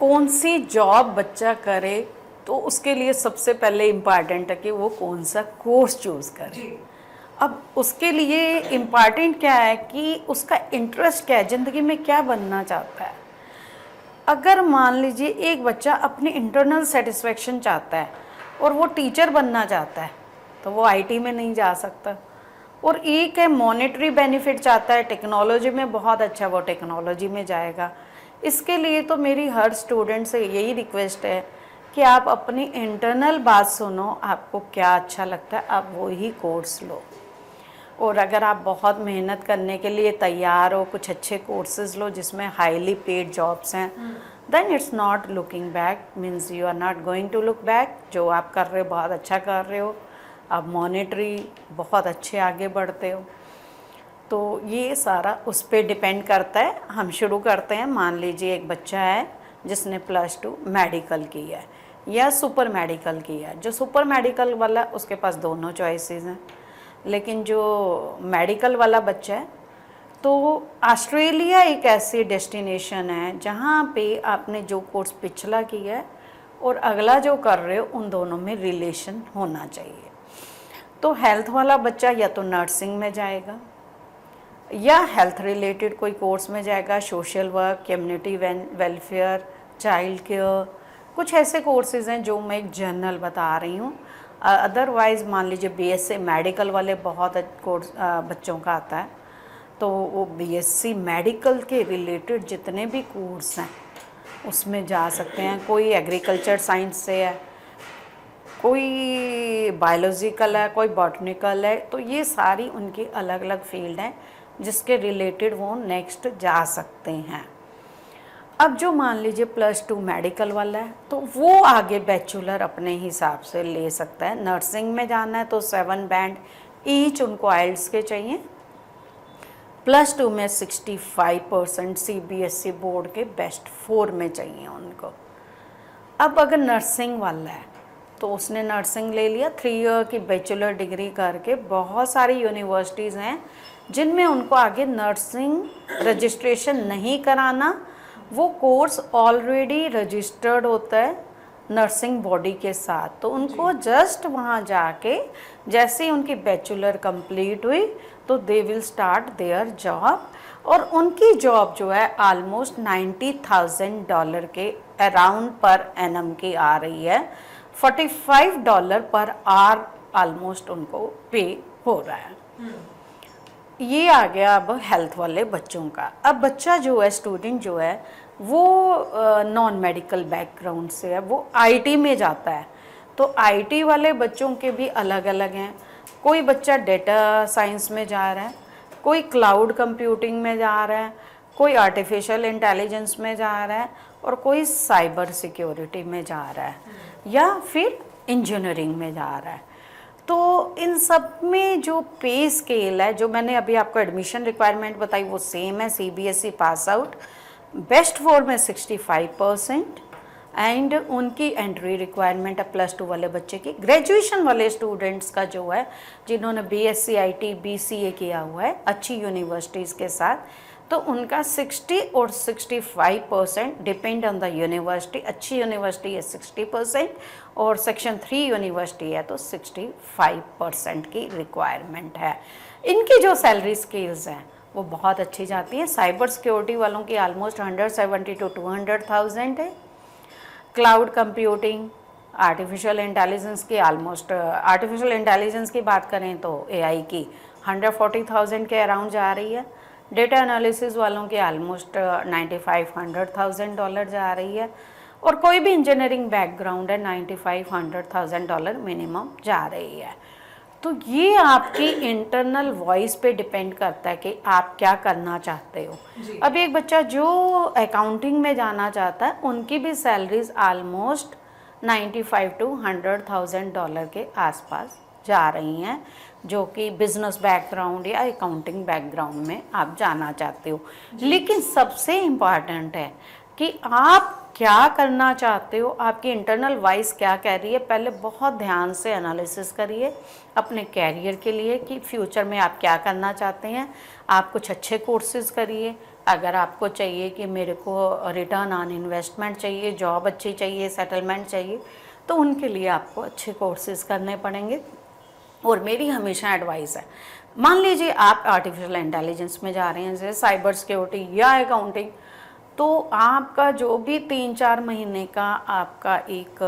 कौन सी जॉब बच्चा करे तो उसके लिए सबसे पहले इम्पॉर्टेंट है कि वो कौन सा कोर्स चूज़ करे। अब उसके लिए इम्पॉर्टेंट क्या है कि उसका इंटरेस्ट क्या है, ज़िंदगी में क्या बनना चाहता है। अगर मान लीजिए एक बच्चा अपनी इंटरनल सेटिस्फेक्शन चाहता है और वो टीचर बनना चाहता है तो वो आईटी में नहीं जा सकता। और एक है मॉनेटरी बेनिफिट चाहता है, टेक्नोलॉजी में बहुत अच्छा, वो टेक्नोलॉजी में जाएगा। इसके लिए तो मेरी हर स्टूडेंट से यही रिक्वेस्ट है कि आप अपनी इंटरनल बात सुनो, आपको क्या अच्छा लगता है आप वो ही कोर्स लो। और अगर आप बहुत मेहनत करने के लिए तैयार हो, कुछ अच्छे कोर्सेज लो जिसमें हाईली पेड जॉब्स हैं, then it's not looking back, means you are not going to look back. जो आप कर रहे हो बहुत अच्छा कर रहे हो, आप मॉनेटरी बहुत अच्छे आगे बढ़ते हो। तो ये सारा उस पर डिपेंड करता है। हम शुरू करते हैं। मान लीजिए एक बच्चा है जिसने +2 मेडिकल किया है या सुपर मेडिकल किया है। जो सुपर मेडिकल वाला, उसके पास दोनों चॉइसेस हैं। लेकिन जो मेडिकल वाला बच्चा है तो ऑस्ट्रेलिया एक ऐसी डेस्टिनेशन है जहाँ पे आपने जो कोर्स पिछला किया है और अगला जो कर रहे हो उन दोनों में रिलेशन होना चाहिए। तो हेल्थ वाला बच्चा या तो नर्सिंग में जाएगा या हेल्थ रिलेटेड कोई कोर्स में जाएगा, social work, community welfare, child care, कुछ ऐसे कोर्सेज़ हैं जो मैं एक जनरल बता रही हूँ। अदरवाइज़ मान लीजिए बीएससी मेडिकल वाले बहुत कोर्स बच्चों का आता है, तो वो बीएससी मेडिकल के रिलेटेड जितने भी कोर्स हैं उसमें जा सकते हैं। कोई एग्रीकल्चर साइंस से है, कोई बायोलॉजिकल है, कोई बॉटनिकल है। तो ये सारी उनकी अलग अलग फील्ड हैं जिसके रिलेटेड वो नेक्स्ट जा सकते हैं। अब जो मान लीजिए +2 मेडिकल वाला है तो वो आगे बैचलर अपने हिसाब से ले सकता है। नर्सिंग में जाना है तो 7 बैंड ईच उनको आइल्स के चाहिए। +2 में 65% सीबीएसई बोर्ड के बेस्ट 4 में चाहिए उनको। अब अगर नर्सिंग वाला है तो उसने नर्सिंग ले लिया, 3 ईयर की बैचलर डिग्री करके बहुत सारी यूनिवर्सिटीज़ हैं जिनमें उनको आगे नर्सिंग रजिस्ट्रेशन नहीं कराना। वो कोर्स ऑलरेडी रजिस्टर्ड होता है नर्सिंग बॉडी के साथ, तो उनको जस्ट वहाँ जाके जैसे ही उनकी बैचलर कंप्लीट हुई तो they will start their job. और उनकी जॉब जो है ऑलमोस्ट $90,000 के अराउंड पर एनम की आ रही है। $45 पर आवर ऑलमोस्ट उनको पे हो रहा है। ये आ गया अब हेल्थ वाले बच्चों का। अब बच्चा जो है, स्टूडेंट जो है, वो नॉन मेडिकल बैकग्राउंड से है, वो आईटी में जाता है। तो आईटी वाले बच्चों के भी अलग अलग हैं। कोई बच्चा डेटा साइंस में जा रहा है, कोई क्लाउड कंप्यूटिंग में जा रहा है, कोई आर्टिफिशियल इंटेलिजेंस में जा रहा है और कोई साइबर सिक्योरिटी में जा रहा है या फिर इंजीनियरिंग में जा रहा है। तो इन सब में जो पे स्केल है, जो मैंने अभी आपको एडमिशन रिक्वायरमेंट बताई, वो सेम है। सीबीएसई पास आउट, बेस्ट 4 में 65% एंड उनकी एंट्री रिक्वायरमेंट है +2 वाले बच्चे की। ग्रेजुएशन वाले स्टूडेंट्स का जो है, जिन्होंने बीएससी आईटी बीसीए किया हुआ है अच्छी यूनिवर्सिटीज़ के साथ, तो उनका 60 और 65% डिपेंड ऑन द यूनिवर्सिटी। अच्छी यूनिवर्सिटी है 60% और सेक्शन 3 यूनिवर्सिटी है तो 65% की रिक्वायरमेंट है। इनकी जो सैलरी स्केल्स हैं वो बहुत अच्छी जाती है। साइबर सिक्योरिटी वालों की ऑलमोस्ट 170 to 200,000 है। क्लाउड कंप्यूटिंग, आर्टिफिशियल इंटेलिजेंस की ऑलमोस्ट, आर्टिफिशियल इंटेलिजेंस की बात करें तो एआई की 140,000 के अराउंड जा रही है। डेटा एनालिसिस वालों की ऑलमोस्ट $95-100,000 जा रही है। और कोई भी इंजीनियरिंग बैकग्राउंड है $95-100,000 मिनिमम जा रही है। तो ये आपकी इंटरनल वॉइस पे डिपेंड करता है कि आप क्या करना चाहते हो। अब एक बच्चा जो अकाउंटिंग में जाना चाहता है उनकी भी सैलरीज ऑलमोस्ट $95-100,000 के आसपास जा रही हैं, जो कि बिजनेस बैकग्राउंड या अकाउंटिंग बैकग्राउंड में आप जाना चाहते हो। लेकिन सबसे इम्पॉर्टेंट है कि आप क्या करना चाहते हो, आपकी इंटरनल वॉइस क्या कह रही है, पहले बहुत ध्यान से एनालिसिस करिए अपने कैरियर के लिए कि फ्यूचर में आप क्या करना चाहते हैं। आप कुछ अच्छे कोर्सेज़ करिए। अगर आपको चाहिए कि मेरे को रिटर्न ऑन इन्वेस्टमेंट चाहिए, जॉब अच्छी चाहिए, सेटलमेंट चाहिए, तो उनके लिए आपको अच्छे कोर्सेज़ करने पड़ेंगे। और मेरी हमेशा एडवाइस है, मान लीजिए आप आर्टिफिशियल इंटेलिजेंस में जा रहे हैं, जैसे साइबर सिक्योरिटी या अकाउंटिंग, तो आपका जो भी 3-4 महीने का आपका एक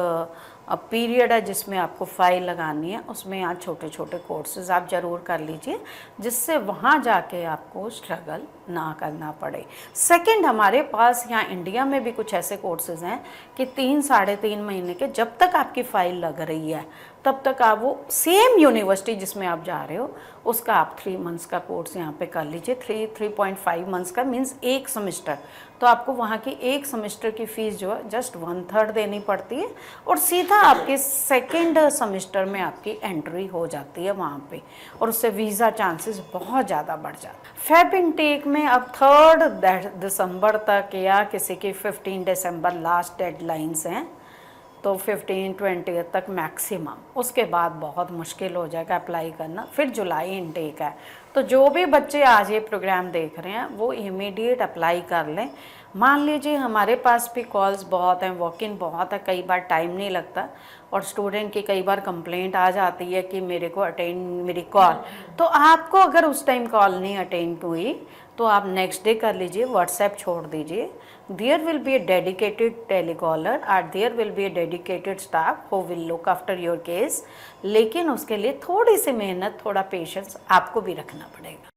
पीरियड है जिसमें आपको फाइल लगानी है, उसमें आप छोटे छोटे कोर्सेज आप ज़रूर कर लीजिए, जिससे वहाँ जाके आपको स्ट्रगल ना करना पड़े। सेकंड, हमारे पास यहाँ इंडिया में भी कुछ ऐसे कोर्सेज हैं कि 3-3.5 महीने के, जब तक आपकी फ़ाइल लग रही है तब तक आप वो सेम यूनिवर्सिटी जिसमें आप जा रहे हो उसका आप 3 मंथ्स का कोर्स यहाँ पे कर लीजिए। 3.5 मंथ्स का मीन्स 1 सेमेस्टर। तो आपको वहाँ की 1 सेमेस्टर की फ़ीस जो है जस्ट 1/3 देनी पड़ती है और सीधा आपके सेकेंड सेमेस्टर में आपकी एंट्री हो जाती है वहाँ पे, और उससे वीज़ा चांसेस बहुत ज़्यादा बढ़ जाते हैं। फेब इनटेक में अब 3 दिसंबर तक या किसी की 15 दिसंबर लास्ट डेडलाइंस हैं, तो 15-20 तक मैक्सिमम, उसके बाद बहुत मुश्किल हो जाएगा अप्लाई करना। फिर जुलाई इनटेक है, तो जो भी बच्चे आज ये प्रोग्राम देख रहे हैं वो इमीडिएट अप्लाई कर लें। मान लीजिए हमारे पास भी कॉल्स बहुत हैं, वॉक इन बहुत है, कई बार टाइम नहीं लगता, और स्टूडेंट की कई बार कंप्लेंट आ जाती है कि मेरे को अटेंड मेरी कॉल, तो आपको अगर उस टाइम कॉल नहीं अटेंड हुई तो आप नेक्स्ट डे कर लीजिए, व्हाट्सएप छोड़ दीजिए। There will be a dedicated telecaller और there will be a dedicated staff who will look after your case, लेकिन उसके लिए थोड़ी सी मेहनत, थोड़ा पेशेंस आपको भी रखना पड़ेगा।